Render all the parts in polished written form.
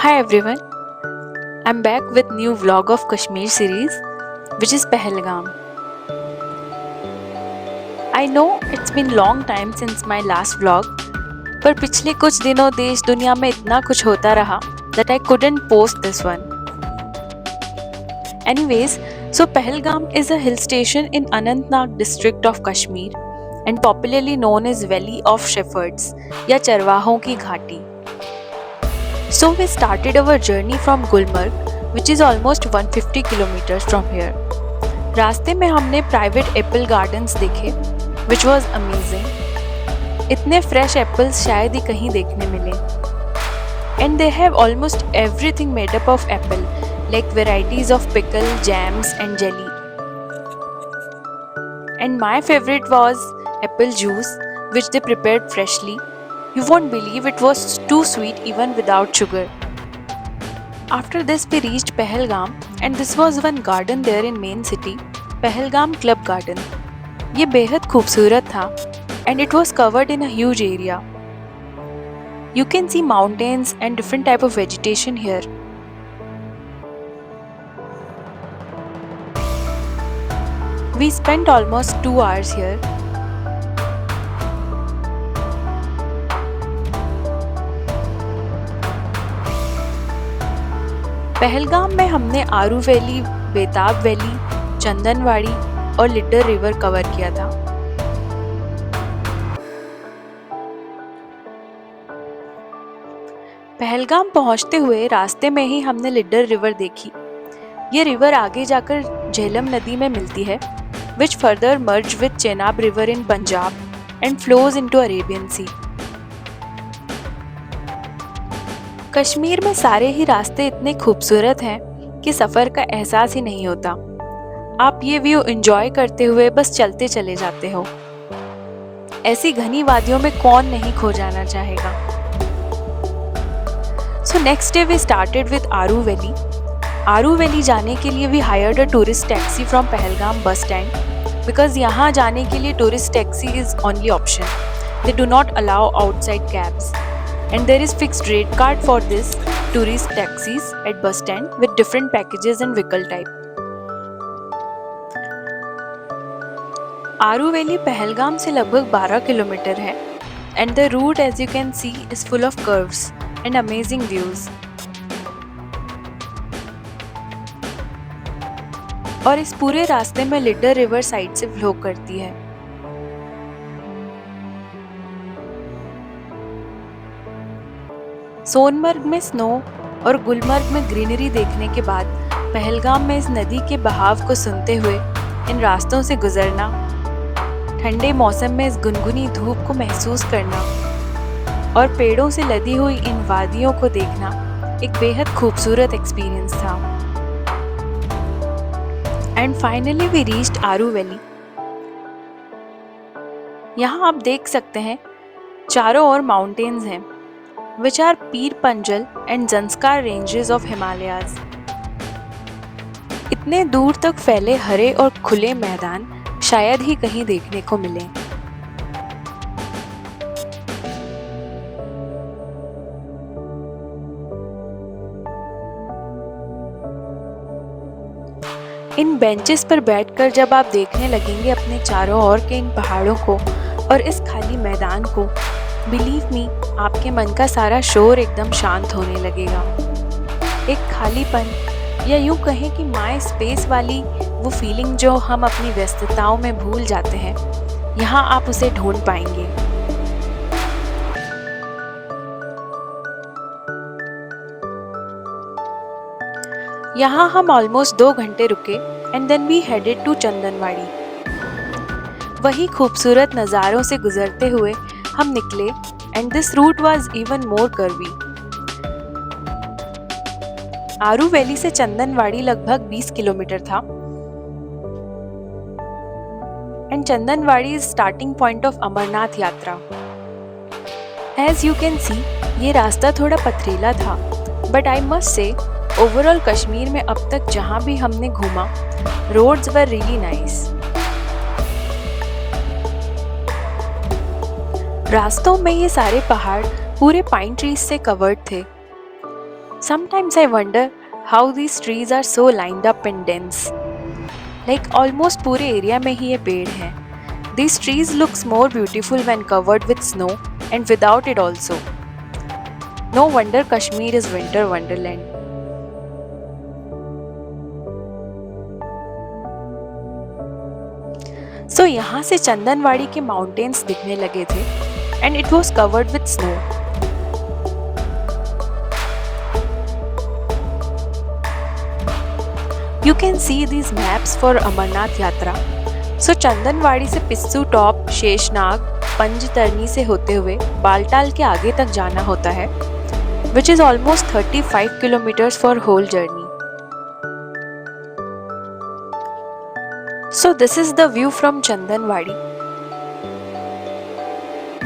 Hi everyone, I'm back with new vlog of Kashmir series which is Pahalgam. I know it's been long time since my last vlog, पर पिछले कुछ दिनों देश दुनिया में इतना कुछ होता रहा that I couldn't post this one. Anyways, so Pahalgam is a hill station in Anantnag district of Kashmir and popularly known as Valley of Shepherds या चरवाहों की घाटी. So we started our journey from Gulmarg, which is almost 150 kilometers from here. रास्ते में हमने private Apple gardens देखे, which was amazing. इतने fresh apples शायद ही कहीं देखने मिले. And they have almost everything made up of apple, like varieties of pickle, jams and jelly. And my favorite was apple juice, which they prepared freshly. You won't believe it was too sweet even without sugar. After this we reached Pahalgam and this was one garden there in main city, Pahalgam Club Garden. ये बेहद खूबसूरत था and it was covered in a huge area. You can see mountains and different type of vegetation here. We spent almost 2 hours here. Pahalgam में हमने आरू valley, बेताब valley, Chandanwadi और Lidder river cover किया था. पहलगाम पहुंचते हुए रास्ते में ही हमने लिड्डर रिवर देखी. ये रिवर आगे जाकर झेलम नदी में मिलती है, which further merge with Chenab river in Punjab and flows into Arabian Sea. Kashmir में सारे ही रास्ते इतने खूबसूरत हैं कि सफ़र का एहसास ही नहीं होता. आप ये व्यू एंजॉय करते हुए बस चलते चले जाते हो. ऐसी घनी वादियों में कौन नहीं खो जाना चाहेगा. So next day we started with Aru Valley. Aru Valley जाने के लिए we hired a tourist taxi from Pahalgam bus stand because यहाँ जाने के लिए tourist taxi is only option. They do not allow outside cabs. And there is fixed rate card for this tourist taxis at bus stand with different packages and vehicle type. Aru Valley Pahalgam से लगभग 12 kilometre है and the route as you can see is full of curves and amazing views. और इस पूरे रास्ते में Lidder river side से flow करती है. सोनमर्ग में स्नो और गुलमर्ग में ग्रीनरी देखने के बाद पहलगाम में इस नदी के बहाव को सुनते हुए इन रास्तों से गुजरना, ठंडे मौसम में इस गुनगुनी धूप को महसूस करना और पेड़ों से लदी हुई इन वादियों को देखना एक बेहद खूबसूरत एक्सपीरियंस था. And finally we reached Aru valley. यहाँ आप देख सकते हैं चारों ओर माउंटेन्स हैं, which are Pir Panjal and Zanskar ranges of Himalayas. इतने दूर तक फैले हरे और खुले मैदान शायद ही कहीं देखने को मिले. इन बेंचेस पर बैठकर जब आप देखने लगेंगे अपने चारों ओर के इन पहाड़ों को और इस खाली मैदान को, बिलीव मी, आपके मन का सारा शोर एकदम शांत होने लगेगा. एक खालीपन या यूं कहें कि माय स्पेस वाली वो फीलिंग जो हम अपनी व्यस्तताओं में भूल जाते हैं, यहाँ आप उसे ढूंढ पाएंगे. यहाँ हम ऑलमोस्ट 2 घंटे रुके and then we headed to Chandanwari. वही खूबसूरत नज़ारों से गुजरते हुए हम निकले and this route was even more curvy. Aru valley से चंदनवाड़ी लगभग 20 किलोमीटर था and Chandanwadi is starting point of Amarnath यात्रा. As you can see, ये रास्ता थोड़ा पथरीला था, but I must say, overall Kashmir में अब तक जहाँ भी हमने घूमा, roads were really nice. रास्तों में ये सारे पहाड़ पूरे पाइन ट्रीज से कवर्ड थे. Sometimes I wonder how these trees are so lined up and dense. Like almost पूरे एरिया में ही ये पेड़ हैं. These trees looks more beautiful when covered with snow and without it also. No wonder Kashmir is winter wonderland. So यहाँ से चंदनवाड़ी के mountains दिखने लगे थे and it was covered with snow. You can see these maps for Amarnath Yatra. So Chandanwadi से पिस्सू top, Sheshnag, पंजतरनी से होते हुए बालटाल के आगे तक जाना होता है, which is almost 35 kilometers for whole journey. So this is the view from Chandanwadi.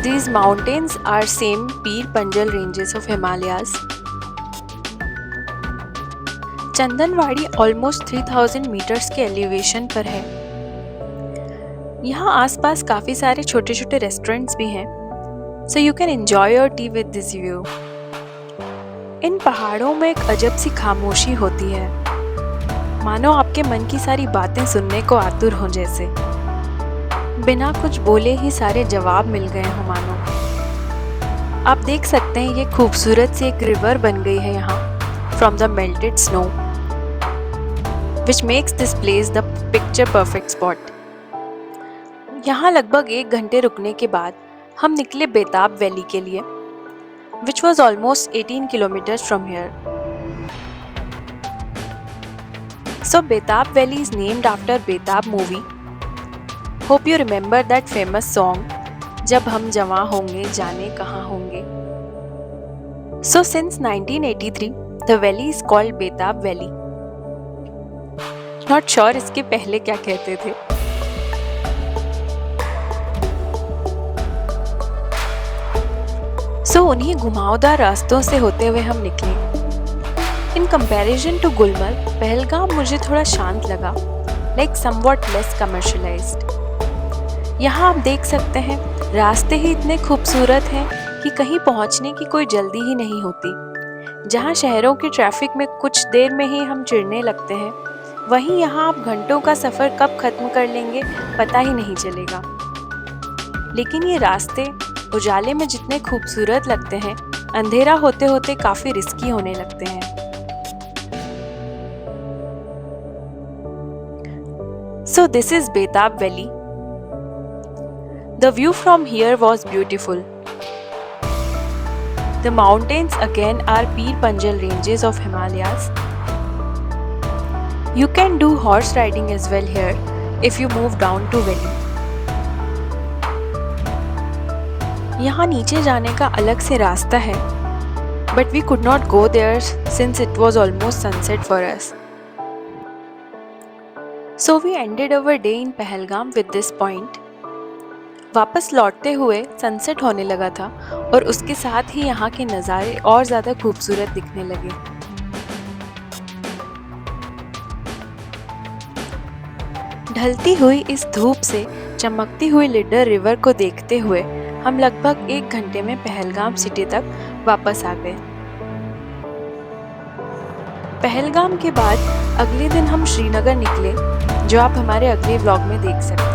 These mountains are same Pir Panjal ranges of Himalayas. Chandanwari almost 3000 meters के एलिवेशन पर है. यहाँ आसपास काफ़ी सारे छोटे छोटे रेस्टोरेंट्स भी हैं, so you can enjoy your tea with this view. इन पहाड़ों में एक अजब सी खामोशी होती है, मानो आपके मन की सारी बातें सुनने को आतुर हों जैसे. बिना कुछ बोले ही सारे जवाब मिल गए हों मानो. आप देख सकते हैं ये खूबसूरत सी एक रिवर बन गई है यहाँ from the melted snow, which makes this place the picture perfect spot. यहाँ लगभग 1 घंटे रुकने के बाद हम निकले बेताब वैली के लिए, which was almost 18 kilometers from here. So Betab Valley is named after Betab movie. Hope you remember that famous song, जब हम जवां होंगे जाने कहाँ होंगे. So since 1983, the valley is called Betab Valley. Not sure इसके पहले क्या कहते थे. So उन्हीं घुमावदार रास्तों से होते हुए हम निकले. In comparison to Gulmarg, Pahalgam मुझे थोड़ा शांत लगा, like somewhat less commercialized. यहाँ आप देख सकते हैं रास्ते ही इतने खूबसूरत हैं कि कहीं पहुँचने की कोई जल्दी ही नहीं होती. जहाँ शहरों के ट्रैफिक में कुछ देर में ही हम चिढ़ने लगते हैं, वहीं यहाँ आप घंटों का सफ़र कब ख़त्म कर लेंगे पता ही नहीं चलेगा. लेकिन ये रास्ते उजाले में जितने खूबसूरत लगते हैं, अंधेरा होते होते काफ़ी रिस्की होने लगते हैं. So this is Betab Valley. The view from here was beautiful. The mountains again are Pir Panjal ranges of Himalayas. You can do horse riding as well here if you move down to valley. यहाँ नीचे जाने का अलग से रास्ता है, but we could not go there since it was almost sunset for us. So we ended our day in Pahalgam with this point. वापस लौटते हुए सनसेट होने लगा था और उसके साथ ही यहाँ के नज़ारे और ज़्यादा खूबसूरत दिखने लगे. ढलती हुई इस धूप से चमकती हुई लिडर रिवर को देखते हुए हम लगभग 1 घंटे में पहलगाम सिटी तक वापस आ गए. पहलगाम के बाद अगले दिन हम श्रीनगर निकले, जो आप हमारे अगले व्लॉग में देख सकते हैं.